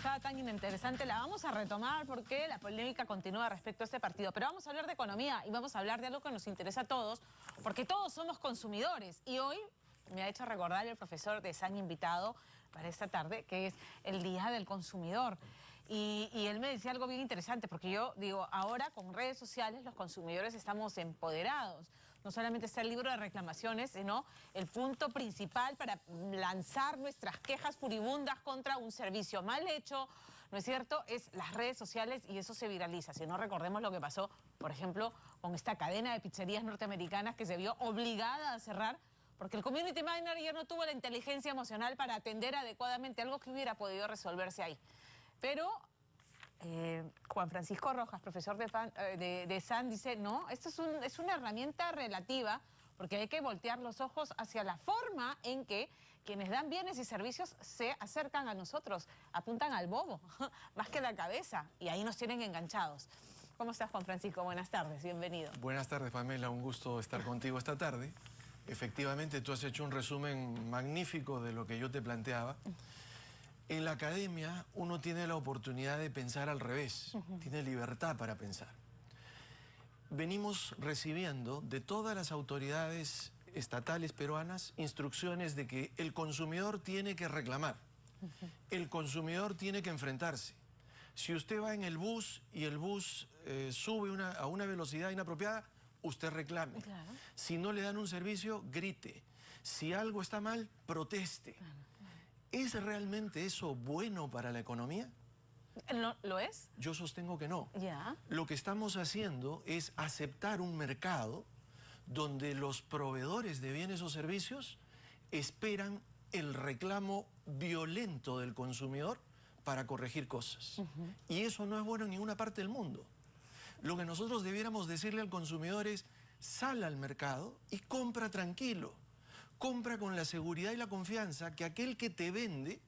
estaba tan interesante, la vamos a retomar porque la polémica continúa respecto a este partido. Pero vamos a hablar de economía y vamos a hablar de algo que nos interesa a todos, porque todos somos consumidores. Y hoy me ha hecho recordar el profesor de San invitado para esta tarde, que es el Día del Consumidor. Y él me decía algo bien interesante, porque yo digo, ahora con redes sociales los consumidores estamos empoderados. No solamente está el libro de reclamaciones, sino el punto principal para lanzar nuestras quejas furibundas contra un servicio mal hecho, ¿no es cierto? Es las redes sociales y eso se viraliza. Si no, recordemos lo que pasó, por ejemplo, con esta cadena de pizzerías norteamericanas que se vio obligada a cerrar porque el community manager no tuvo la inteligencia emocional para atender adecuadamente algo que hubiera podido resolverse ahí. Pero Juan Francisco Rojas, profesor de SAN, dice, no, esto es una herramienta relativa porque hay que voltear los ojos hacia la forma en que quienes dan bienes y servicios se acercan a nosotros, apuntan al bobo, más que la cabeza, y ahí nos tienen enganchados. ¿Cómo estás, Juan Francisco? Buenas tardes, bienvenido. Buenas tardes, Pamela, un gusto estar contigo esta tarde. Efectivamente, tú has hecho un resumen magnífico de lo que yo te planteaba. En la academia uno tiene la oportunidad de pensar al revés, tiene libertad para pensar. Venimos recibiendo de todas las autoridades estatales peruanas instrucciones de que el consumidor tiene que reclamar, el consumidor tiene que enfrentarse. Si usted va en el bus y el bus sube a una velocidad inapropiada, usted reclame. Claro. Si no le dan un servicio, grite. Si algo está mal, proteste. Claro. ¿Es realmente eso bueno para la economía? ¿Lo es? Yo sostengo que no. Ya. Lo que estamos haciendo es aceptar un mercado donde los proveedores de bienes o servicios esperan el reclamo violento del consumidor para corregir cosas. Y eso no es bueno en ninguna parte del mundo. Lo que nosotros debiéramos decirle al consumidor es, sal al mercado y compra tranquilo. Compra con la seguridad y la confianza que aquel que te vende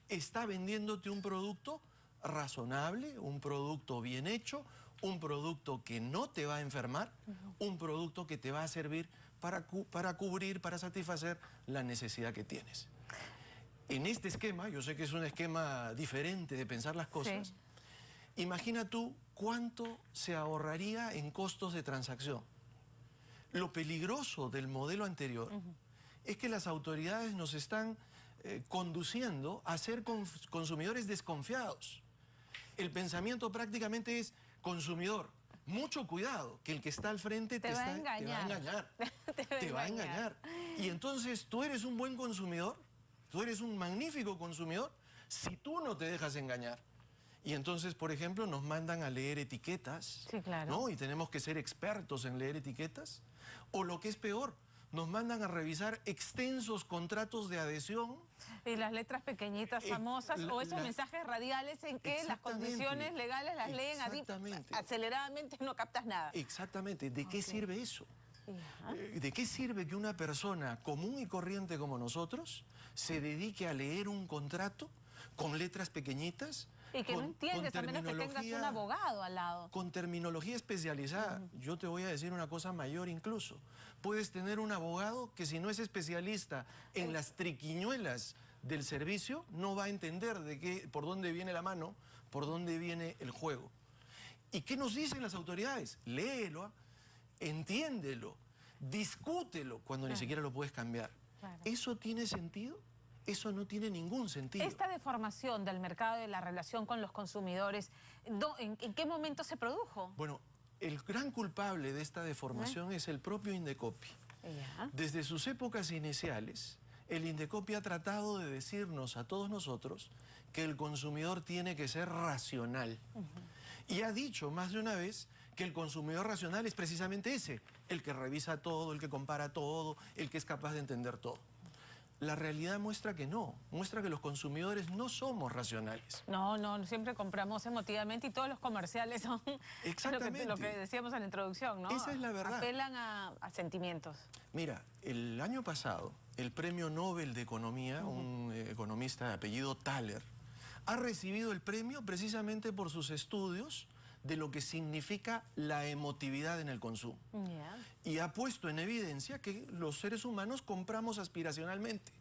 está vendiéndote un producto razonable, un producto bien hecho, un producto que no te va a enfermar, un producto que te va a servir para cubrir, para satisfacer la necesidad que tienes. En este esquema, yo sé que es un esquema diferente de pensar las cosas, sí. Imagina tú cuánto se ahorraría en costos de transacción. Lo peligroso del modelo anterior es que las autoridades nos están conduciendo a ser consumidores desconfiados. El pensamiento prácticamente es, consumidor, mucho cuidado, que el que está al frente te va a engañar. Te va a engañar. Y entonces tú eres un buen consumidor, tú eres un magnífico consumidor, si tú no te dejas engañar. Y entonces, por ejemplo, nos mandan a leer etiquetas, sí, claro, ¿no? Y tenemos que ser expertos en leer etiquetas. O lo que es peor, nos mandan a revisar extensos contratos de adhesión. Y las letras pequeñitas famosas, o esos mensajes radiales en que las condiciones legales las leen aceleradamente y no captas nada. Exactamente. ¿De qué sirve eso? ¿De qué sirve que una persona común y corriente como nosotros se dedique a leer un contrato con letras pequeñitas? Y que no entiendes, a menos que tengas un abogado al lado. Con terminología especializada. Yo te voy a decir una cosa mayor incluso. Puedes tener un abogado que si no es especialista en las triquiñuelas del servicio, no va a entender por dónde viene la mano, por dónde viene el juego. ¿Y qué nos dicen las autoridades? Léelo, entiéndelo, discútelo cuando ni siquiera lo puedes cambiar. Claro. ¿Eso tiene sentido? Eso no tiene ningún sentido. Esta deformación del mercado de la relación con los consumidores, ¿en qué momento se produjo? Bueno, el gran culpable de esta deformación es el propio Indecopi. Desde sus épocas iniciales, el Indecopi ha tratado de decirnos a todos nosotros que el consumidor tiene que ser racional. Y ha dicho más de una vez que el consumidor racional es precisamente ese, el que revisa todo, el que compara todo, el que es capaz de entender todo. La realidad muestra que no, muestra que los consumidores no somos racionales. No, siempre compramos emotivamente y todos los comerciales son lo que decíamos en la introducción, ¿no? Esa es la verdad. Apelan a sentimientos. Mira, el año pasado, el Premio Nobel de Economía, un economista de apellido Thaler, ha recibido el premio precisamente por sus estudios de lo que significa la emotividad en el consumo. Y ha puesto en evidencia que los seres humanos compramos aspiracionalmente.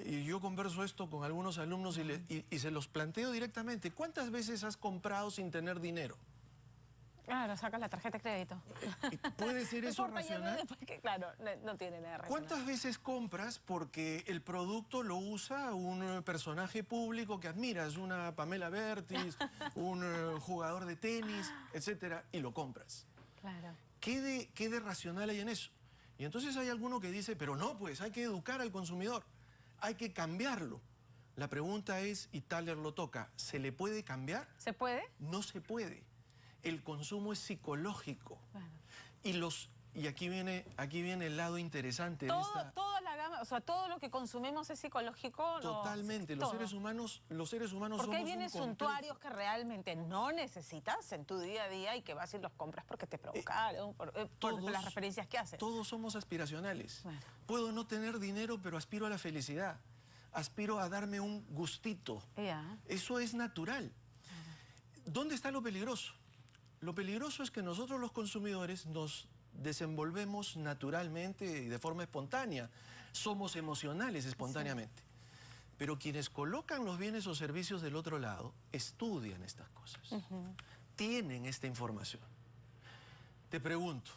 Y yo converso esto con algunos alumnos y se los planteo directamente. ¿Cuántas veces has comprado sin tener dinero? Claro, sacas la tarjeta de crédito. ¿Puede ser eso racional? Claro, no tiene nada racional. ¿Cuántas veces compras porque el producto lo usa un personaje público que admiras? Una Pamela Bertis, un jugador de tenis, etcétera, y lo compras. Claro. ¿Qué de racional hay en eso? Y entonces hay alguno que dice, pero no, pues hay que educar al consumidor, hay que cambiarlo. La pregunta es, y Thaler lo toca, ¿se le puede cambiar? ¿Se puede? No se puede. El consumo es psicológico. Bueno. Y aquí viene el lado interesante de esta... Toda la gama, o sea, todo lo que consumimos es psicológico. Totalmente. Los seres humanos somos porque hay bienes un suntuarios que realmente no necesitas en tu día a día y que vas y los compras porque te provocaron, por las referencias que haces. Todos somos aspiracionales. Bueno. Puedo no tener dinero, pero aspiro a la felicidad. Aspiro a darme un gustito. Eso es natural. ¿Dónde está lo peligroso? Lo peligroso es que nosotros los consumidores nos desenvolvemos naturalmente y de forma espontánea. Somos emocionales espontáneamente. Pero quienes colocan los bienes o servicios del otro lado estudian estas cosas. Tienen esta información. Te pregunto,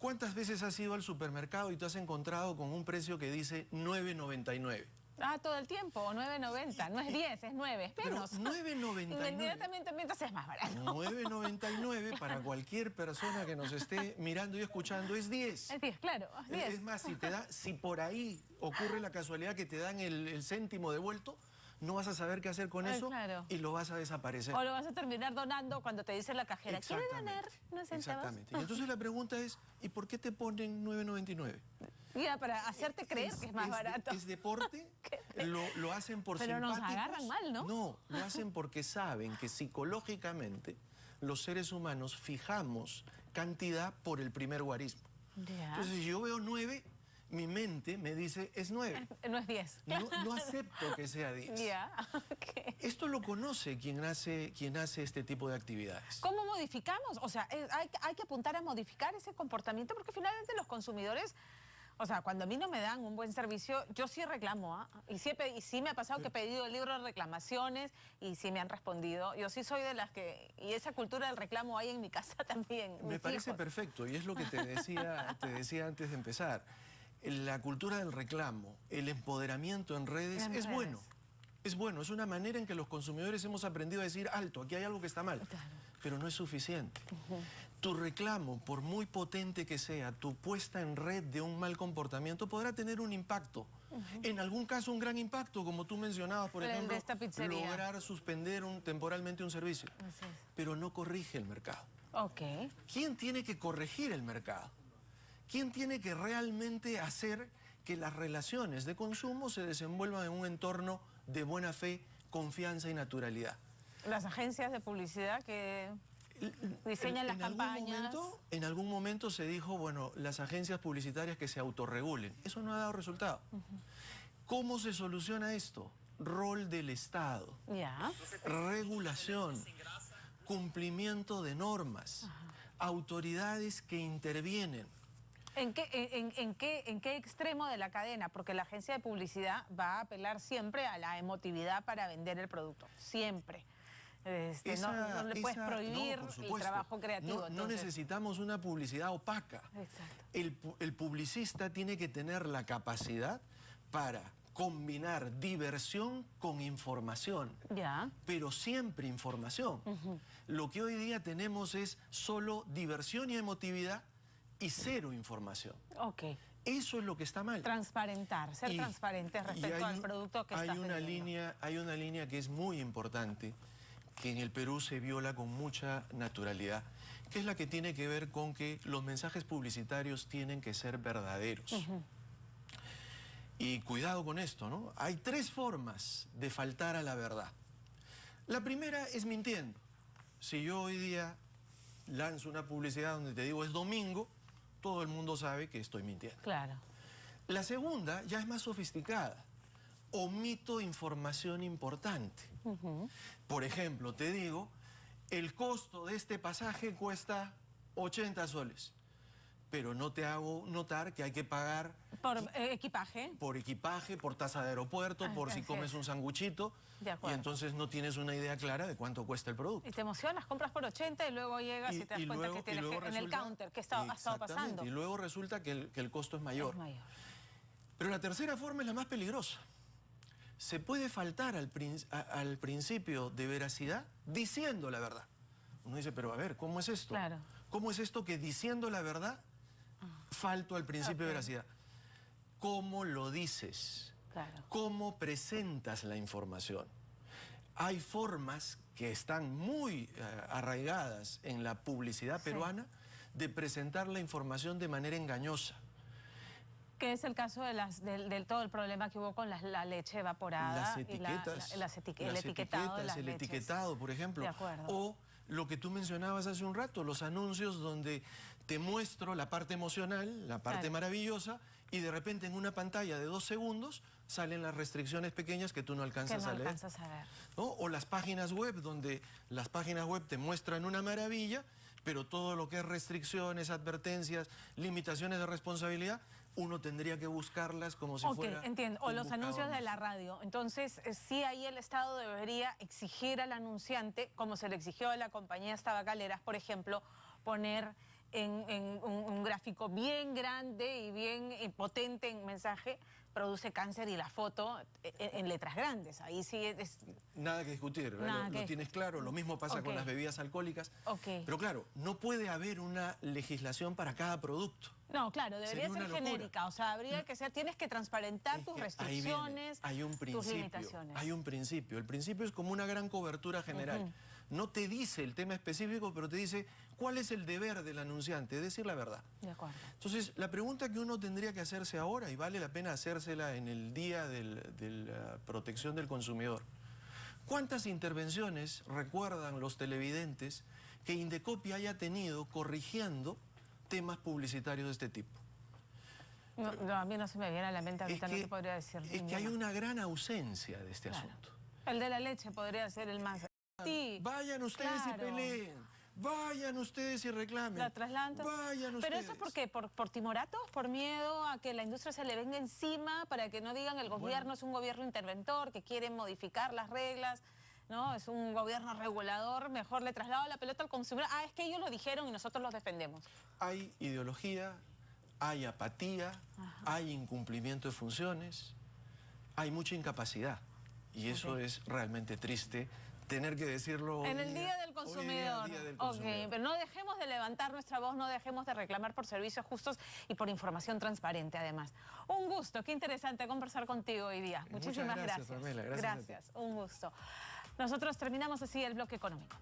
¿cuántas veces has ido al supermercado y te has encontrado con un precio que dice 9.99? Ah, todo el tiempo, o 9.90, no es 10, es 9, es menos. Pero 9.99. Inmediatamente mientras es más barato. 9.99 para cualquier persona que nos esté mirando y escuchando es 10. Es 10, claro, es 10. Es más, si por ahí ocurre la casualidad que te dan el céntimo devuelto, no vas a saber qué hacer con eso y lo vas a desaparecer. O lo vas a terminar donando cuando te dice la cajera, ¿quiere donar unos centavos? Exactamente. Y entonces la pregunta es, ¿y por qué te ponen 9.99? Ya, para hacerte creer que es más barato. ¿Es deporte? Lo hacen por Pero simpáticos. nos agarran mal, ¿no? No, lo hacen porque saben que psicológicamente los seres humanos fijamos cantidad por el primer guarismo. Entonces, si yo veo 9, mi mente me dice, es 9. No es 10. No acepto que sea 10. Esto lo conoce quien hace este tipo de actividades. ¿Cómo modificamos? O sea, hay que apuntar a modificar ese comportamiento porque finalmente los consumidores... O sea, cuando a mí no me dan un buen servicio, yo sí reclamo, y sí me ha pasado que he pedido el libro de reclamaciones y sí me han respondido. Yo sí soy de las que... Y esa cultura del reclamo hay en mi casa también. Me parece perfecto y es lo que te decía antes de empezar. La cultura del reclamo, el empoderamiento en redes es bueno. Es bueno, es una manera en que los consumidores hemos aprendido a decir, alto, aquí hay algo que está mal. Claro. Pero no es suficiente. Tu reclamo, por muy potente que sea, tu puesta en red de un mal comportamiento podrá tener un impacto. En algún caso un gran impacto, como tú mencionabas, por ejemplo, lograr suspender temporalmente un servicio. Pero no corrige el mercado. ¿Quién tiene que corregir el mercado? ¿Quién tiene que realmente hacer que las relaciones de consumo se desenvuelvan en un entorno de buena fe, confianza y naturalidad? Las agencias de publicidad que diseñan las campañas. En algún momento se dijo, bueno, las agencias publicitarias que se autorregulen. Eso no ha dado resultado. ¿Cómo se soluciona esto? Rol del Estado. Regulación. Cumplimiento de normas. Autoridades que intervienen. ¿En qué extremo de la cadena? Porque la agencia de publicidad va a apelar siempre a la emotividad para vender el producto. Siempre. No le puedes prohibir el trabajo creativo. No necesitamos una publicidad opaca. El publicista tiene que tener la capacidad para combinar diversión con información. Pero siempre información. Lo que hoy día tenemos es solo diversión y emotividad y cero información. Eso es lo que está mal. Transparentar, ser transparentes respecto al producto que estás vendiendo. Hay una línea que es muy importante, que en el Perú se viola con mucha naturalidad, que es la que tiene que ver con que los mensajes publicitarios tienen que ser verdaderos. Y cuidado con esto, ¿no? Hay 3 formas de faltar a la verdad. La primera es mintiendo. Si yo hoy día lanzo una publicidad donde te digo es domingo, todo el mundo sabe que estoy mintiendo. La segunda ya es más sofisticada. Omito información importante. Por ejemplo, te digo, el costo de este pasaje cuesta 80 soles. pero no te hago notar que hay que pagar Por equipaje. por equipaje, por tasa de aeropuerto, por si comes un sanguchito. De acuerdo. Y entonces no tienes una idea clara de cuánto cuesta el producto. Y te emocionas, compras por 80 y luego llegas y te das cuenta que tienes en el counter, que ha estado pasando. Y luego resulta que el costo es mayor. Es mayor. Pero la tercera forma es la más peligrosa. Se puede faltar al principio de veracidad diciendo la verdad. Uno dice, pero a ver, ¿cómo es esto? Claro. ¿Cómo es esto que diciendo la verdad falto al principio de veracidad? ¿Cómo lo dices? Claro. ¿Cómo presentas la información? Hay formas que están muy arraigadas en la publicidad peruana de presentar la información de manera engañosa. Que es el caso de todo el problema que hubo con la leche evaporada. Las etiquetas, el etiquetado de las el leches. etiquetado, por ejemplo. De acuerdo. O lo que tú mencionabas hace un rato, los anuncios donde te muestro la parte emocional, la parte maravillosa, y de repente en una pantalla de 2 segundos salen las restricciones pequeñas que tú no alcanzas a leer. Alcanzas a ver. ¿No? O las páginas web, donde las páginas web te muestran una maravilla, pero todo lo que es restricciones, advertencias, limitaciones de responsabilidad, uno tendría que buscarlas como si fuera... Entiendo. O los anuncios de la radio. Entonces, sí, ahí el Estado debería exigir al anunciante, como se le exigió a la compañía tabacaleras, por ejemplo, poner en un gráfico bien grande y bien potente en mensaje, produce cáncer, y la foto en letras grandes. Ahí sí es... Nada que discutir, lo tienes claro. Lo mismo pasa con las bebidas alcohólicas. Pero claro, no puede haber una legislación para cada producto. No, claro, debería ser genérica. O sea, habría que ser, tienes que transparentar tus restricciones, tus limitaciones. Hay un principio. El principio es como una gran cobertura general. No te dice el tema específico, pero te dice cuál es el deber del anunciante, decir la verdad. De acuerdo. Entonces, la pregunta que uno tendría que hacerse ahora, y vale la pena hacérsela en el día de la protección del consumidor, ¿cuántas intervenciones recuerdan los televidentes que Indecopi haya tenido corrigiendo temas publicitarios de este tipo? No, a mí no se me viene a la mente ahorita, no te podría decir. Es que hay una gran ausencia de este asunto. El de la leche podría ser el más... Sí, vayan ustedes y peleen, vayan ustedes y reclamen. La trasladan. Vayan ustedes. ¿Pero eso por qué? ¿Por timoratos? ¿Por miedo a que la industria se le venga encima? Para que no digan el gobierno es un gobierno interventor que quiere modificar las reglas, ¿no? Es un gobierno regulador, mejor le traslado la pelota al consumidor. Ah, es que ellos lo dijeron y nosotros los defendemos. Hay ideología, hay apatía, hay incumplimiento de funciones, hay mucha incapacidad. Y eso es realmente triste, tener que decirlo en el Día del Consumidor. Pero no dejemos de levantar nuestra voz, no dejemos de reclamar por servicios justos y por información transparente, además. Un gusto, qué interesante conversar contigo hoy día. Muchísimas gracias. Pamela, gracias. Un gusto. Nosotros terminamos así el bloque económico.